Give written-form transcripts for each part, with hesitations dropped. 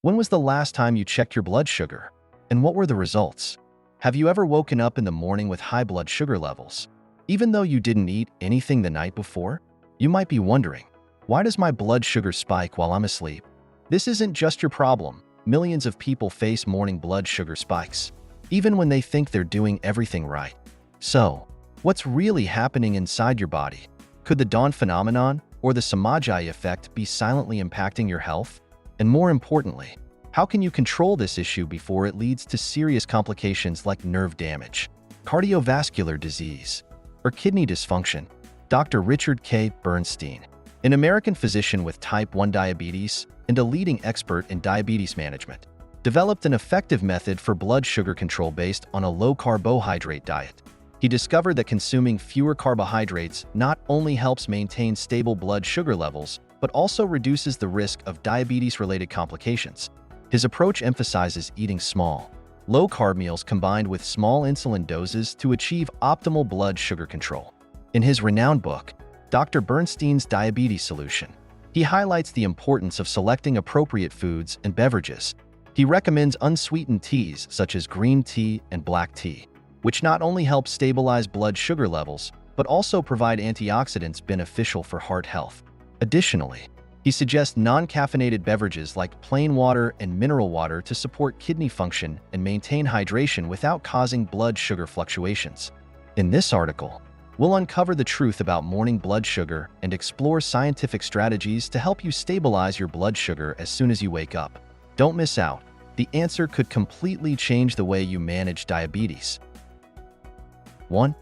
When was the last time you checked your blood sugar? And what were the results? Have you ever woken up in the morning with high blood sugar levels, even though you didn't eat anything the night before? You might be wondering, why does my blood sugar spike while I'm asleep? This isn't just your problem. Millions of people face morning blood sugar spikes, even when they think they're doing everything right. So, what's really happening inside your body? Could the dawn phenomenon or the Somogyi effect be silently impacting your health? And more importantly, how can you control this issue before it leads to serious complications like nerve damage, cardiovascular disease, or kidney dysfunction? Dr. Richard K. Bernstein, an American physician with type 1 diabetes and a leading expert in diabetes management, developed an effective method for blood sugar control based on a low-carbohydrate diet. He discovered that consuming fewer carbohydrates not only helps maintain stable blood sugar levels, but also reduces the risk of diabetes-related complications. His approach emphasizes eating small, low-carb meals combined with small insulin doses to achieve optimal blood sugar control. In his renowned book, Dr. Bernstein's Diabetes Solution, he highlights the importance of selecting appropriate foods and beverages. He recommends unsweetened teas such as green tea and black tea, which not only help stabilize blood sugar levels, but also provide antioxidants beneficial for heart health. Additionally, he suggests non-caffeinated beverages like plain water and mineral water to support kidney function and maintain hydration without causing blood sugar fluctuations. In this article, we'll uncover the truth about morning blood sugar and explore scientific strategies to help you stabilize your blood sugar as soon as you wake up. Don't miss out. The answer could completely change the way you manage diabetes. 1.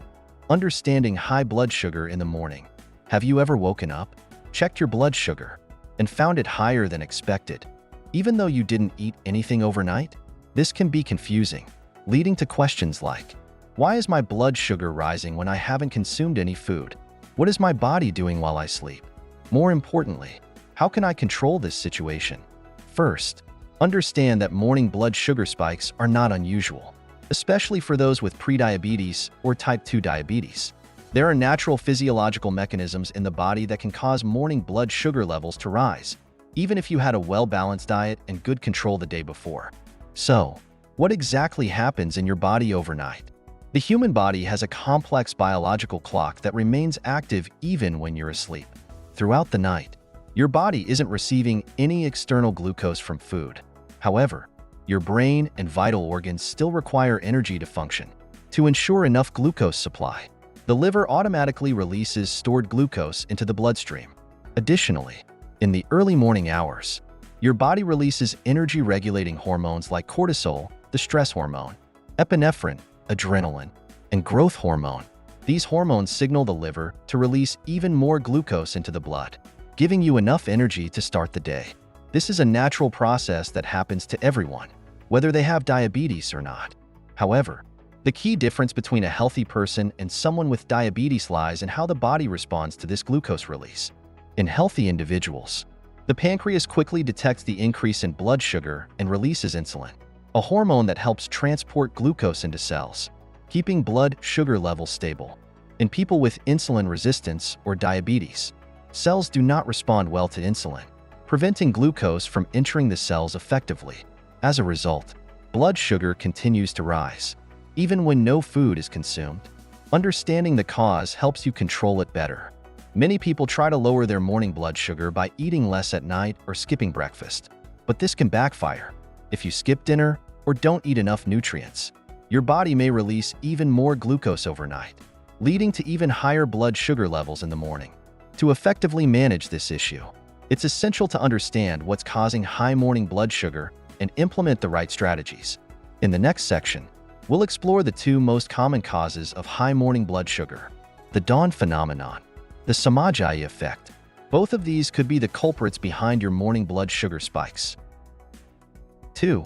Understanding high blood sugar in the morning. Have you ever woken up, checked your blood sugar, and found it higher than expected, even though you didn't eat anything overnight? This can be confusing, leading to questions like, why is my blood sugar rising when I haven't consumed any food? What is my body doing while I sleep? More importantly, how can I control this situation? First, understand that morning blood sugar spikes are not unusual, especially for those with prediabetes or type 2 diabetes. There are natural physiological mechanisms in the body that can cause morning blood sugar levels to rise, even if you had a well-balanced diet and good control the day before. So, what exactly happens in your body overnight? The human body has a complex biological clock that remains active even when you're asleep. Throughout the night, your body isn't receiving any external glucose from food. However, your brain and vital organs still require energy to function. To ensure enough glucose supply, the liver automatically releases stored glucose into the bloodstream. Additionally, in the early morning hours, your body releases energy-regulating hormones like cortisol, the stress hormone, epinephrine, adrenaline, and growth hormone. These hormones signal the liver to release even more glucose into the blood, giving you enough energy to start the day. This is a natural process that happens to everyone, whether they have diabetes or not. However, the key difference between a healthy person and someone with diabetes lies in how the body responds to this glucose release. In healthy individuals, the pancreas quickly detects the increase in blood sugar and releases insulin, a hormone that helps transport glucose into cells, keeping blood sugar levels stable. In people with insulin resistance or diabetes, cells do not respond well to insulin, preventing glucose from entering the cells effectively. As a result, blood sugar continues to rise, even when no food is consumed. Understanding the cause helps you control it better. Many people try to lower their morning blood sugar by eating less at night or skipping breakfast, but this can backfire. If you skip dinner or don't eat enough nutrients, your body may release even more glucose overnight, leading to even higher blood sugar levels in the morning. To effectively manage this issue, it's essential to understand what's causing high morning blood sugar and implement the right strategies. In the next section, we'll explore the two most common causes of high morning blood sugar: the dawn phenomenon, the Somogyi effect. Both of these could be the culprits behind your morning blood sugar spikes. 2.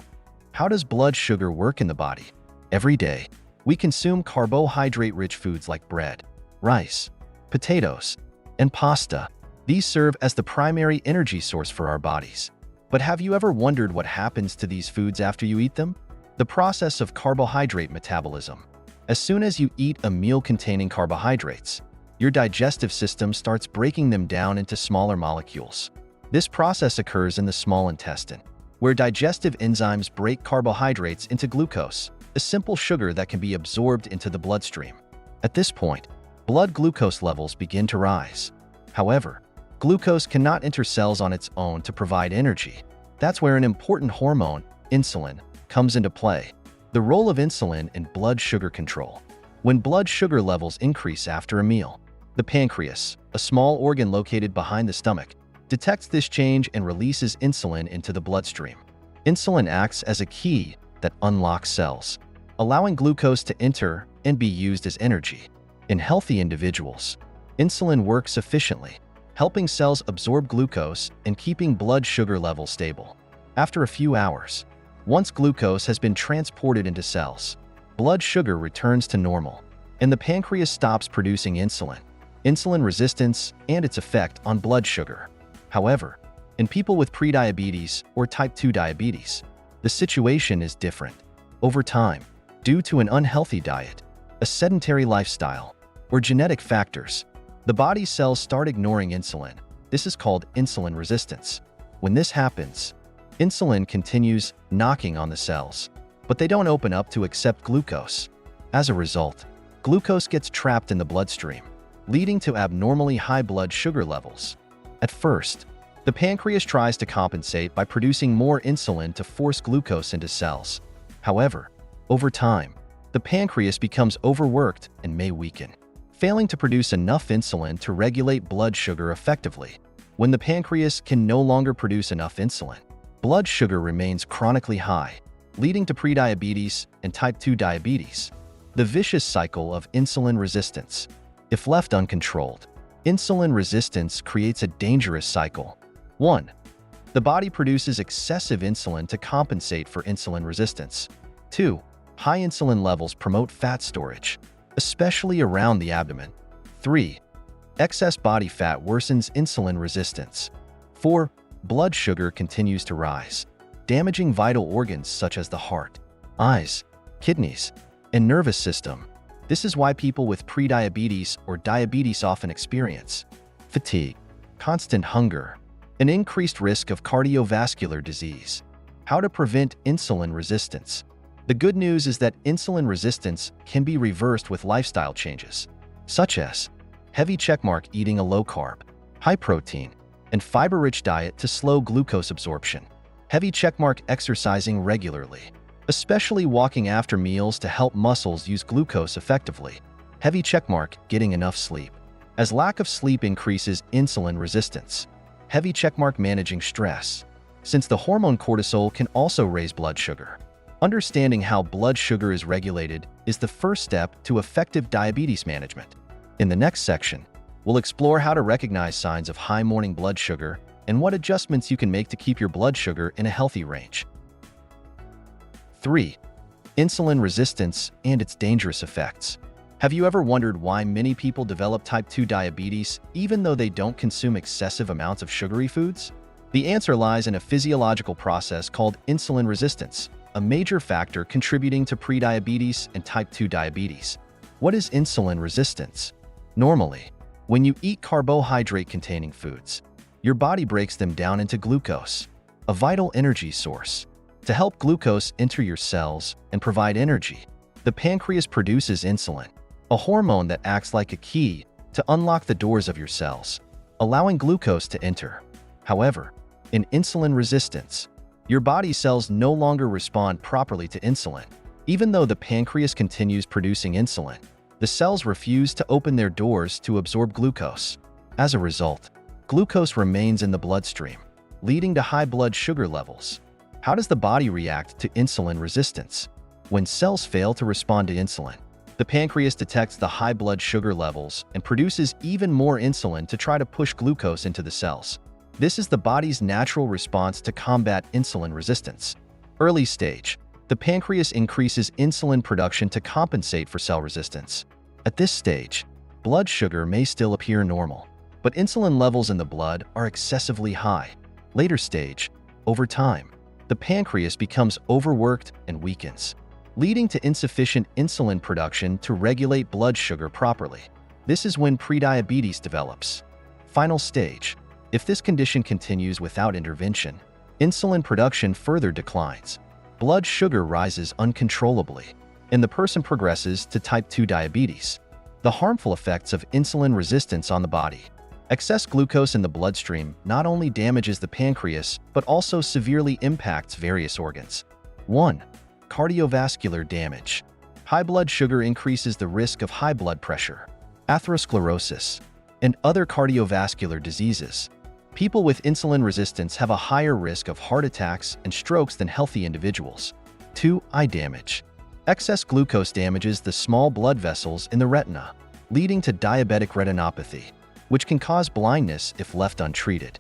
How does blood sugar work in the body? Every day, we consume carbohydrate-rich foods like bread, rice, potatoes, and pasta. These serve as the primary energy source for our bodies. But have you ever wondered what happens to these foods after you eat them? The process of carbohydrate metabolism. As soon as you eat a meal containing carbohydrates, your digestive system starts breaking them down into smaller molecules. This process occurs in the small intestine, where digestive enzymes break carbohydrates into glucose, a simple sugar that can be absorbed into the bloodstream. At this point, blood glucose levels begin to rise. However, glucose cannot enter cells on its own to provide energy. That's where an important hormone, insulin, comes into play. The role of insulin in blood sugar control. When blood sugar levels increase after a meal, the pancreas, a small organ located behind the stomach, detects this change and releases insulin into the bloodstream. Insulin acts as a key that unlocks cells, allowing glucose to enter and be used as energy. In healthy individuals, insulin works efficiently, helping cells absorb glucose and keeping blood sugar levels stable. After a few hours, once glucose has been transported into cells, blood sugar returns to normal, and the pancreas stops producing insulin. Insulin resistance and its effect on blood sugar. However, in people with prediabetes or type 2 diabetes, the situation is different. Over time, due to an unhealthy diet, a sedentary lifestyle, or genetic factors, the body's cells start ignoring insulin. This is called insulin resistance. When this happens, insulin continues knocking on the cells, but they don't open up to accept glucose. As a result, glucose gets trapped in the bloodstream, leading to abnormally high blood sugar levels. At first, the pancreas tries to compensate by producing more insulin to force glucose into cells. However, over time, the pancreas becomes overworked and may weaken, failing to produce enough insulin to regulate blood sugar effectively. When the pancreas can no longer produce enough insulin, blood sugar remains chronically high, leading to prediabetes and type 2 diabetes. The vicious cycle of insulin resistance. If left uncontrolled, insulin resistance creates a dangerous cycle. 1. The body produces excessive insulin to compensate for insulin resistance. 2. High insulin levels promote fat storage, especially around the abdomen. 3. Excess body fat worsens insulin resistance. 4. Blood sugar continues to rise, damaging vital organs such as the heart, eyes, kidneys, and nervous system. This is why people with prediabetes or diabetes often experience fatigue, constant hunger, an increased risk of cardiovascular disease. How to prevent insulin resistance? The good news is that insulin resistance can be reversed with lifestyle changes, such as heavy checkmark eating a low-carb, high-protein, and fiber-rich diet to slow glucose absorption. Heavy checkmark exercising regularly, especially walking after meals to help muscles use glucose effectively. Heavy checkmark getting enough sleep, as lack of sleep increases insulin resistance. Heavy checkmark managing stress, since the hormone cortisol can also raise blood sugar. Understanding how blood sugar is regulated is the first step to effective diabetes management. In the next section, we'll explore how to recognize signs of high morning blood sugar and what adjustments you can make to keep your blood sugar in a healthy range. 3. Insulin resistance and its dangerous effects. Have you ever wondered why many people develop type 2 diabetes even though they don't consume excessive amounts of sugary foods? The answer lies in a physiological process called insulin resistance, a major factor contributing to prediabetes and type 2 diabetes. What is insulin resistance? Normally, when you eat carbohydrate-containing foods, your body breaks them down into glucose, a vital energy source. To help glucose enter your cells and provide energy, the pancreas produces insulin, a hormone that acts like a key to unlock the doors of your cells, allowing glucose to enter. However, in insulin resistance, your body cells no longer respond properly to insulin. Even though the pancreas continues producing insulin, the cells refuse to open their doors to absorb glucose. As a result, glucose remains in the bloodstream, leading to high blood sugar levels. How does the body react to insulin resistance? When cells fail to respond to insulin, the pancreas detects the high blood sugar levels and produces even more insulin to try to push glucose into the cells. This is the body's natural response to combat insulin resistance. Early stage, the pancreas increases insulin production to compensate for cell resistance. At this stage, blood sugar may still appear normal, but insulin levels in the blood are excessively high. Later stage, over time, the pancreas becomes overworked and weakens, leading to insufficient insulin production to regulate blood sugar properly. This is when prediabetes develops. Final stage. If this condition continues without intervention, insulin production further declines. Blood sugar rises uncontrollably, and the person progresses to type 2 diabetes. The harmful effects of insulin resistance on the body. Excess glucose in the bloodstream not only damages the pancreas, but also severely impacts various organs. 1. Cardiovascular damage. High blood sugar increases the risk of high blood pressure, atherosclerosis, and other cardiovascular diseases. People with insulin resistance have a higher risk of heart attacks and strokes than healthy individuals. 2. Eye damage. Excess glucose damages the small blood vessels in the retina, leading to diabetic retinopathy, which can cause blindness if left untreated.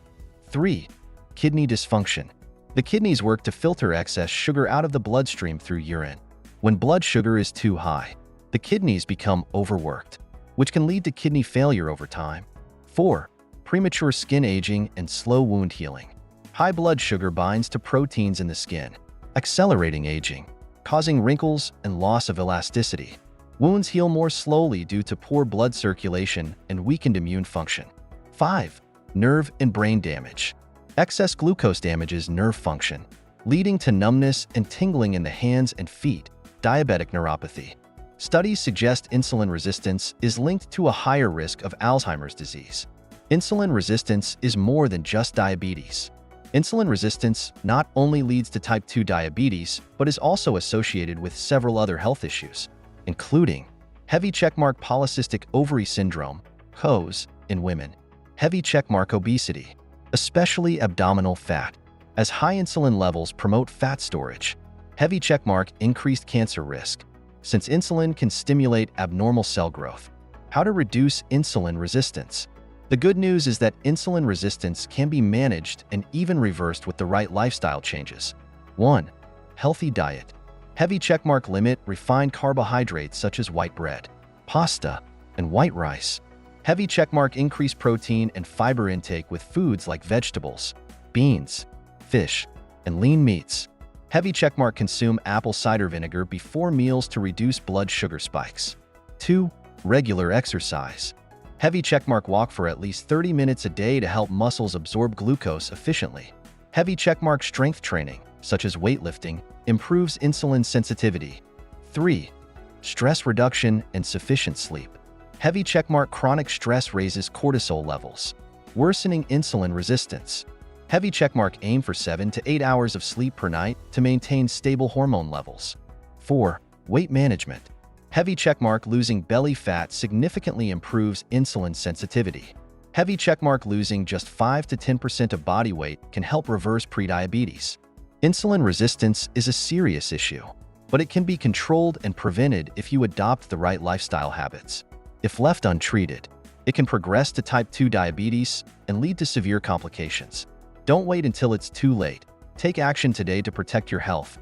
3. Kidney dysfunction. The kidneys work to filter excess sugar out of the bloodstream through urine. When blood sugar is too high, the kidneys become overworked, which can lead to kidney failure over time. 4. Premature skin aging and slow wound healing. High blood sugar binds to proteins in the skin, accelerating aging, causing wrinkles and loss of elasticity. Wounds heal more slowly due to poor blood circulation and weakened immune function. 5. Nerve and brain damage. Excess glucose damages nerve function, leading to numbness and tingling in the hands and feet, diabetic neuropathy. Studies suggest insulin resistance is linked to a higher risk of Alzheimer's disease. Insulin resistance is more than just diabetes. Insulin resistance not only leads to type 2 diabetes, but is also associated with several other health issues, including heavy checkmark polycystic ovary syndrome, POS, in women, heavy checkmark obesity, especially abdominal fat, as high insulin levels promote fat storage, heavy checkmark increased cancer risk, since insulin can stimulate abnormal cell growth. How to reduce insulin resistance. The good news is that insulin resistance can be managed and even reversed with the right lifestyle changes. 1. Healthy diet. Heavy checkmark limit refined carbohydrates such as white bread, pasta, and white rice. Heavy checkmark increase protein and fiber intake with foods like vegetables, beans, fish, and lean meats. Heavy checkmark consume apple cider vinegar before meals to reduce blood sugar spikes. 2. Regular exercise. Heavy checkmark walk for at least 30 minutes a day to help muscles absorb glucose efficiently. Heavy checkmark strength training, such as weightlifting, improves insulin sensitivity. 3. Stress reduction and sufficient sleep. Heavy checkmark chronic stress raises cortisol levels, worsening insulin resistance. Heavy checkmark aim for 7 to 8 hours of sleep per night to maintain stable hormone levels. 4. Weight management. Heavy checkmark losing belly fat significantly improves insulin sensitivity. Heavy checkmark losing just 5 to 10% of body weight can help reverse prediabetes. Insulin resistance is a serious issue, but it can be controlled and prevented if you adopt the right lifestyle habits. If left untreated, it can progress to type 2 diabetes and lead to severe complications. Don't wait until it's too late. Take action today to protect your health.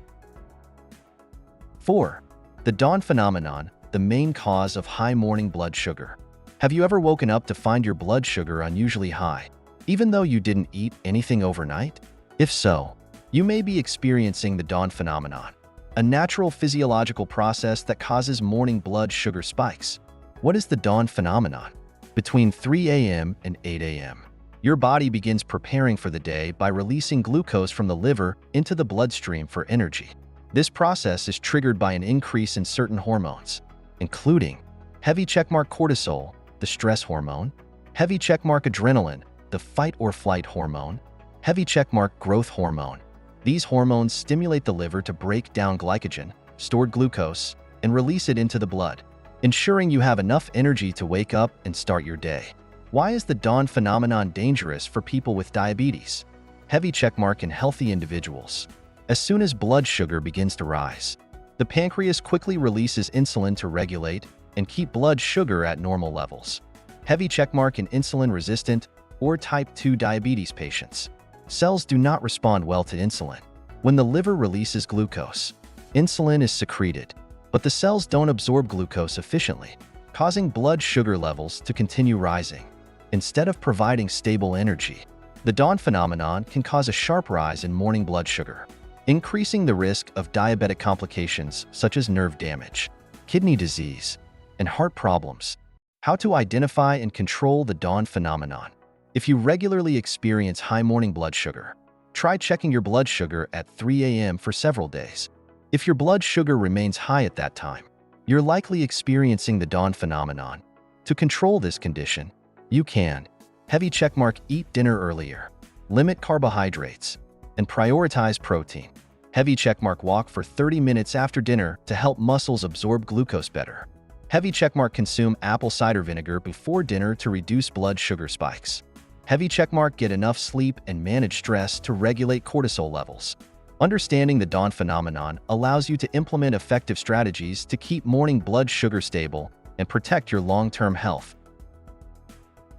4. The dawn phenomenon, the main cause of high morning blood sugar. Have you ever woken up to find your blood sugar unusually high, even though you didn't eat anything overnight? If so, you may be experiencing the dawn phenomenon, a natural physiological process that causes morning blood sugar spikes. What is the dawn phenomenon? Between 3 a.m. and 8 a.m., your body begins preparing for the day by releasing glucose from the liver into the bloodstream for energy. This process is triggered by an increase in certain hormones, including heavy checkmark cortisol, the stress hormone, heavy checkmark adrenaline, the fight or flight hormone, heavy checkmark growth hormone. These hormones stimulate the liver to break down glycogen, stored glucose, and release it into the blood, ensuring you have enough energy to wake up and start your day. Why is the dawn phenomenon dangerous for people with diabetes? Heavy checkmark in healthy individuals. As soon as blood sugar begins to rise, the pancreas quickly releases insulin to regulate and keep blood sugar at normal levels. Heavy checkmark in insulin-resistant or type 2 diabetes patients. Cells do not respond well to insulin. When the liver releases glucose, insulin is secreted, but the cells don't absorb glucose efficiently, causing blood sugar levels to continue rising. Instead of providing stable energy, the dawn phenomenon can cause a sharp rise in morning blood sugar, increasing the risk of diabetic complications such as nerve damage, kidney disease, and heart problems. How to identify and control the dawn phenomenon. If you regularly experience high morning blood sugar, Try checking your blood sugar at 3 a.m. for several days. If your blood sugar remains high at that time, you're likely experiencing the dawn phenomenon. To control this condition, you can heavy checkmark eat dinner earlier, limit carbohydrates, and prioritize protein. Heavy checkmark walk for 30 minutes after dinner to help muscles absorb glucose better. Heavy checkmark consume apple cider vinegar before dinner to reduce blood sugar spikes. Heavy checkmark get enough sleep and manage stress to regulate cortisol levels. Understanding the dawn phenomenon allows you to implement effective strategies to keep morning blood sugar stable and protect your long-term health.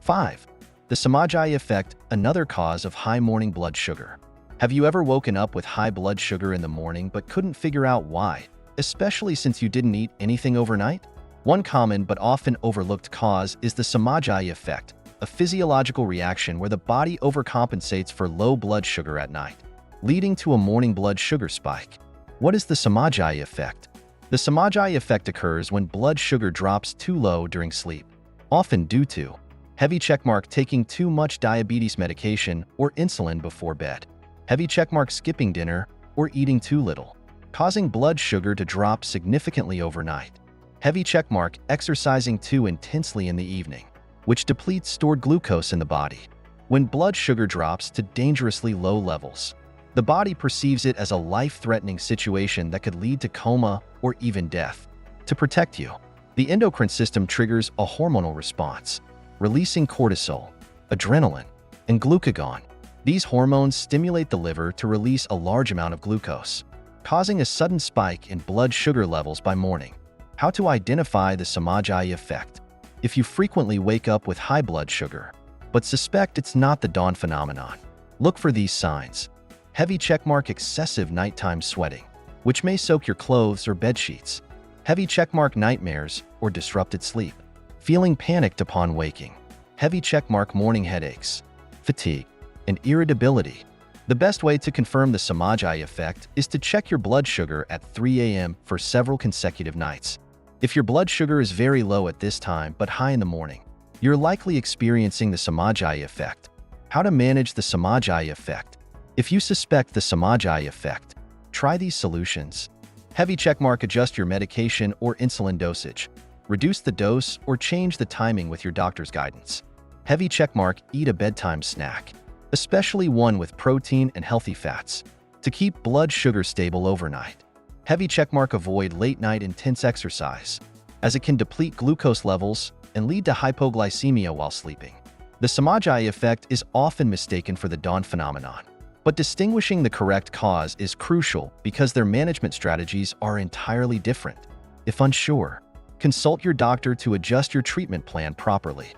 5. The Somogyi Effect, another cause of high morning blood sugar. Have you ever woken up with high blood sugar in the morning but couldn't figure out why, especially since you didn't eat anything overnight? One common but often overlooked cause is the Somogyi Effect, a physiological reaction where the body overcompensates for low blood sugar at night, leading to a morning blood sugar spike. What is the Somogyi Effect? The Somogyi Effect occurs when blood sugar drops too low during sleep, often due to heavy checkmark taking too much diabetes medication or insulin before bed, heavy checkmark skipping dinner or eating too little, causing blood sugar to drop significantly overnight, heavy checkmark exercising too intensely in the evening, which depletes stored glucose in the body. When blood sugar drops to dangerously low levels, the body perceives it as a life-threatening situation that could lead to coma or even death. To protect you, the endocrine system triggers a hormonal response, releasing cortisol, adrenaline, and glucagon. These hormones stimulate the liver to release a large amount of glucose, causing a sudden spike in blood sugar levels by morning. How to identify the Somogyi Effect? If you frequently wake up with high blood sugar, but suspect it's not the dawn phenomenon, look for these signs. Heavy checkmark excessive nighttime sweating, which may soak your clothes or bed sheets. Heavy checkmark nightmares or disrupted sleep. Feeling panicked upon waking. Heavy checkmark morning headaches, fatigue, and irritability. The best way to confirm the Somogyi Effect is to check your blood sugar at 3 a.m. for several consecutive nights. If your blood sugar is very low at this time but high in the morning, you're likely experiencing the Somogyi Effect. How to manage the Somogyi Effect? If you suspect the Somogyi Effect, try these solutions. Heavy checkmark adjust your medication or insulin dosage. Reduce the dose or change the timing with your doctor's guidance. Heavy checkmark eat a bedtime snack, especially one with protein and healthy fats, to keep blood sugar stable overnight. Heavy checkmark avoid late-night intense exercise, as it can deplete glucose levels and lead to hypoglycemia while sleeping. The Somogyi Effect is often mistaken for the dawn phenomenon, but distinguishing the correct cause is crucial because their management strategies are entirely different. If unsure, consult your doctor to adjust your treatment plan properly.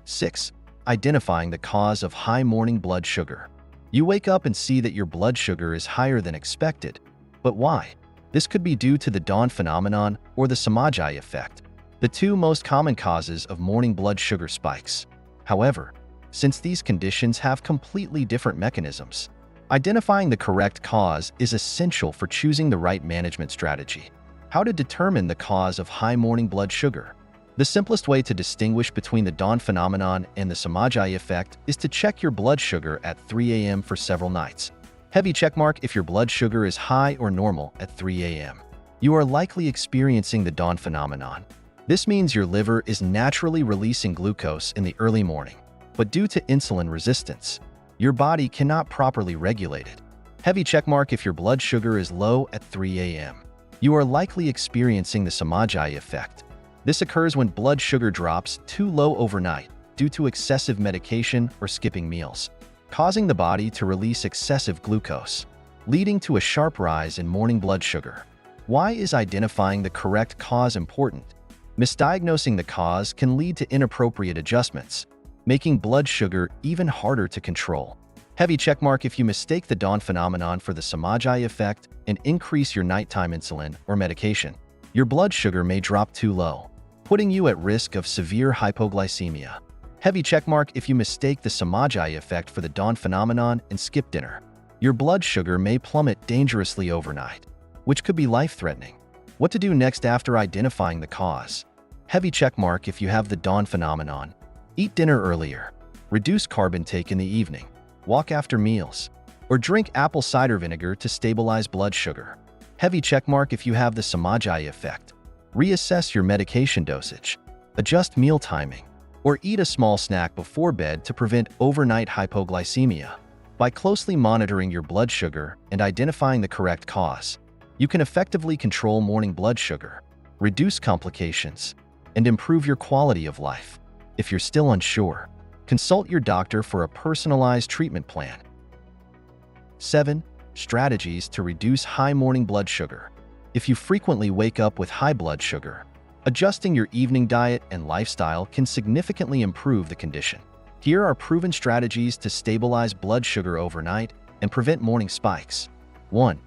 6. Identifying the cause of high morning blood sugar. You wake up and see that your blood sugar is higher than expected. But why? This could be due to the dawn phenomenon or the Somogyi Effect, the two most common causes of morning blood sugar spikes. However, since these conditions have completely different mechanisms, identifying the correct cause is essential for choosing the right management strategy. How to determine the cause of high morning blood sugar? The simplest way to distinguish between the dawn phenomenon and the Somogyi Effect is to check your blood sugar at 3 a.m. for several nights. Heavy checkmark if your blood sugar is high or normal at 3 a.m. You are likely experiencing the dawn phenomenon. This means your liver is naturally releasing glucose in the early morning, but due to insulin resistance, your body cannot properly regulate it. Heavy checkmark if your blood sugar is low at 3 a.m. You are likely experiencing the Somogyi Effect. This occurs when blood sugar drops too low overnight due to excessive medication or skipping meals, causing the body to release excessive glucose, leading to a sharp rise in morning blood sugar. Why is identifying the correct cause important? Misdiagnosing the cause can lead to inappropriate adjustments, making blood sugar even harder to control. Heavy checkmark if you mistake the dawn phenomenon for the Somogyi Effect and increase your nighttime insulin or medication, your blood sugar may drop too low, putting you at risk of severe hypoglycemia. Heavy checkmark if you mistake the Somogyi Effect for the dawn phenomenon and skip dinner, your blood sugar may plummet dangerously overnight, which could be life-threatening. What to do next after identifying the cause? Heavy checkmark if you have the dawn phenomenon. Eat dinner earlier. Reduce carb intake in the evening. walk after meals, or drink apple cider vinegar to stabilize blood sugar. Heavy checkmark if you have the Somogyi effect. Reassess your medication dosage, adjust meal timing, or eat a small snack before bed to prevent overnight hypoglycemia. By closely monitoring your blood sugar and identifying the correct cause, you can effectively control morning blood sugar, reduce complications, and improve your quality of life. If you're still unsure, consult your doctor for a personalized treatment plan. 7. Strategies to reduce high morning blood sugar. If you frequently wake up with high blood sugar, adjusting your evening diet and lifestyle can significantly improve the condition. Here are proven strategies to stabilize blood sugar overnight and prevent morning spikes. 1.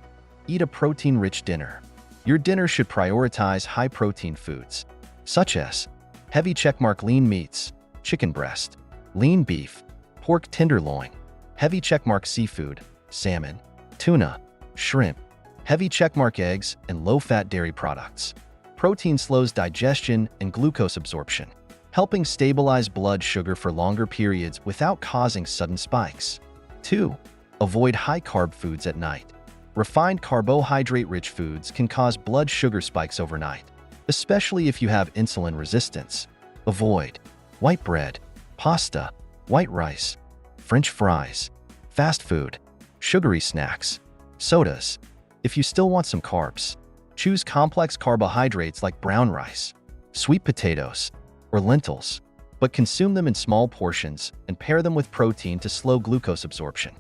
Eat a protein-rich dinner. Your dinner should prioritize high-protein foods, such as heavy checkmark lean meats, chicken breast, lean beef, pork tenderloin, heavy checkmark seafood, salmon, tuna, shrimp, heavy checkmark eggs, and low-fat dairy products. Protein slows digestion and glucose absorption, helping stabilize blood sugar for longer periods without causing sudden spikes. 2. Avoid high-carb foods at night. Refined carbohydrate-rich foods can cause blood sugar spikes overnight, especially if you have insulin resistance. Avoid white bread, pasta, white rice, French fries, fast food, sugary snacks, sodas. If you still want some carbs, choose complex carbohydrates like brown rice, sweet potatoes, or lentils, but consume them in small portions and pair them with protein to slow glucose absorption.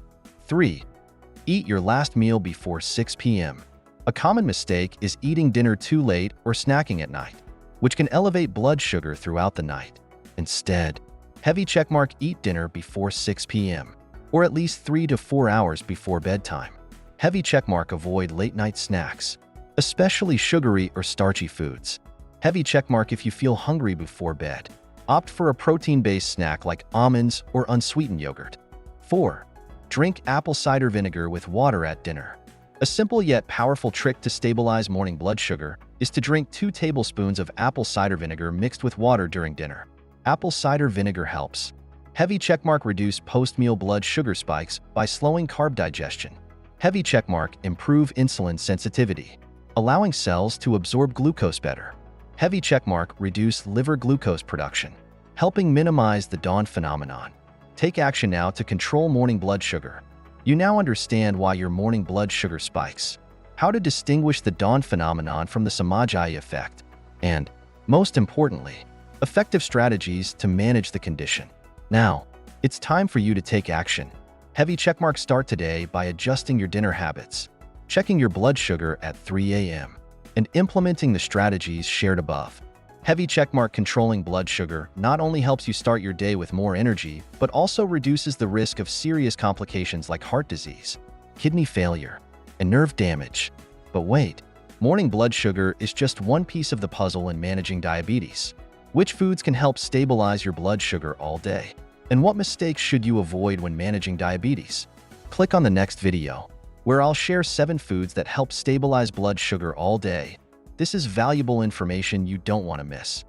3. Eat your last meal before 6 p.m. A common mistake is eating dinner too late or snacking at night, which can elevate blood sugar throughout the night. Instead, heavy checkmark eat dinner before 6 p.m., or at least 3 to 4 hours before bedtime. Heavy checkmark avoid late-night snacks, especially sugary or starchy foods. Heavy checkmark if you feel hungry before bed. Opt for a protein-based snack like almonds or unsweetened yogurt. 4. Drink apple cider vinegar with water at dinner. A simple yet powerful trick to stabilize morning blood sugar is to drink 2 tablespoons of apple cider vinegar mixed with water during dinner. Apple cider vinegar helps heavy checkmark reduce post-meal blood sugar spikes by slowing carb digestion. Heavy checkmark improve insulin sensitivity, allowing cells to absorb glucose better. Heavy checkmark reduce liver glucose production, helping minimize the dawn phenomenon. Take action now to control morning blood sugar. You now understand why your morning blood sugar spikes, how to distinguish the dawn phenomenon from the Somogyi effect, and, most importantly, effective strategies to manage the condition. Now, it's time for you to take action. Heavy checkmark start today by adjusting your dinner habits, checking your blood sugar at 3 a.m., and implementing the strategies shared above. Heavy checkmark controlling blood sugar not only helps you start your day with more energy, but also reduces the risk of serious complications like heart disease, kidney failure, and nerve damage. But wait, morning blood sugar is just one piece of the puzzle in managing diabetes. Which foods can help stabilize your blood sugar all day? And what mistakes should you avoid when managing diabetes? Click on the next video, where I'll share 7 foods that help stabilize blood sugar all day. This is valuable information you don't want to miss.